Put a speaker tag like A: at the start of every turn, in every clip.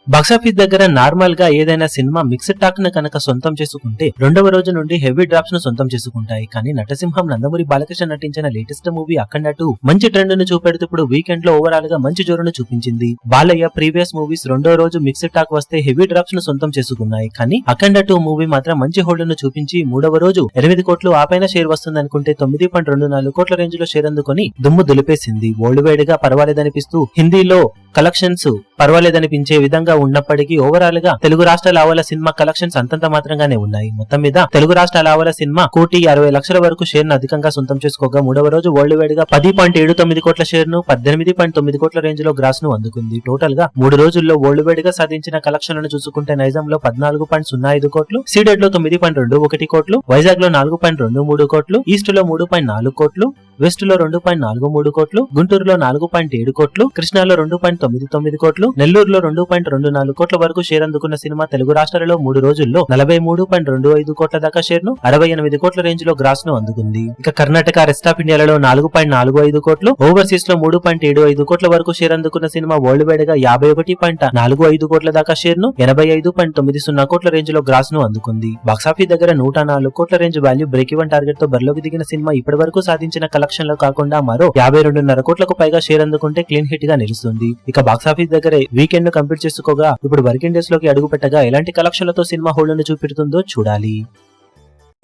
A: Box office దగ్గర normal గా ఏదైనా సినిమా మిక్స్డ్ టాక్ ను కనుక సొంతం చేసుకుంటే రెండవ రోజు నుండి హెవీ డ్రాప్స్ ను సొంతం చేసుకుంటాయి. కానీ నటసింహం నందమూరి బాలకృష్ణ నటించిన లేటెస్ట్ మూవీ అఖండ 2 మంచి ట్రెండ్ ను చూపెడుతూ ఇప్పుడు వీకెండ్ లో ఓవరాల్ గా మంచి జోరును చూపించింది. బాలయ్య ప్రీవియస్ మూవీస్ రెండో రోజు మిక్స్డ్ టాక్ వస్తే హెవీ డ్రాప్స్ ను సొంతం చేసుకున్నాయి. కానీ అఖండ 2 మూవీ మాత్రం మంచి హోల్డ్ ను చూపించి మూడవ రోజు 8 కోట్లు ఆపైన షేర్ వస్తుంది అనుకుంటే 9.24 కోట్ల రేంజ్ లో షేర్ అందుకొని దుమ్ము దులిపేసింది. వరల్డ్ వైడ్ గా పర్వాలేదనిపిస్తూ హిందీలో కలెక్షన్స్ పర్వాలేదనిపించే విధంగా ఉన్నప్పటికీ ఓవరాల్ గా తెలుగు రాష్ట్రాల ఆవల సినిమా కలెక్షన్స్ అంతంత మాత్రంగానే ఉన్నాయి. మొత్తం మీద తెలుగు రాష్ట్రాల ఆవల సినిమా 1,60,00,000 వరకు షేర్ ను అధికంగా సొంతం చేసుకోగా మూడవ రోజు వరల్డ్ వైడ్ గా 10.79 కోట్ల షేర్ ను 18.9 కోట్ల రేంజ్ లో గ్రాస్ ను అందుకుంది. టోటల్ గా 3 రోజుల్లో వరల్డ్ వైడ్ గా సాధించిన కలెక్షన్లను చూసుకుంటే నైజాం లో 14.05 కోట్లు, సీడెడ్ లో 9.21 కోట్లు, వైజాగ్ లో 4.23 కోట్లు, ఈస్ట్ లో 3.4 కోట్లు, వెస్ట్ లో 2.43 కోట్లు, గుంటూరులో 4.7 కోట్లు, కృష్ణాలో 2.99 కోట్లు, నెల్లూరులో 2.24 కోట్ల వరకు షేర్ అందుకున్న సినిమా తెలుగు రాష్ట్రాలలో 3 రోజుల్లో 43.25 కోట్ల దాకా షేర్ ను 68 కోట్ల రేంజ్ లో గ్రాస్ ను అందుకుంది. ఇక కర్ణాటక, రెస్ట్ ఆఫ్ ఇండియాలలో 4.45 కోట్లు, ఓవర్సీస్ లో 3.75 కోట్ల వరకు షేర్ అందుకున్న సినిమా వరల్డ్ వైడ్ గా 51.45 కోట్ల దాకా షేర్ ను 85.90 కోట్ల రేంజ్ లో గ్రాస్ ను అందుకుంది. బాక్సాఫీస్ దగ్గర 104 కోట్ల range value break even target తో బరిలోకి దిగిన సినిమా ఇప్పటి వరకు సాధించిన కలెక్షన్ లో కాకుండా మరో 52.5 కోట్లకు పైగా షేర్ అందుకుంటే క్లీన్ హిట్ గా నిలుస్తుంది. ఇక బాక్సాఫీస్ దగ్గర వీకెండ్ ను కంప్లీట్ చేసుకోగా ఇప్పుడు వర్కింగ్ డేస్ లోకి అడుగు పెట్టగా ఎలాంటి కలెక్షన్లతో సినిమా హోల్డ్ ను చూపెడుతుందో చూడాలి.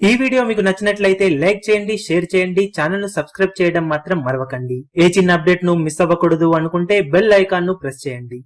A: ఈ వీడియో మీకు నచ్చినట్లయితే లైక్ చేయండి, షేర్ చేయండి, ఛానల్ ను సబ్స్క్రైబ్ చేయడం మాత్రం మరవకండి. ఏ చిన్న అప్డేట్ ను మిస్ అవ్వకూడదు అనుకుంటే బెల్ ఐకాన్ ను ప్రెస్ చేయండి.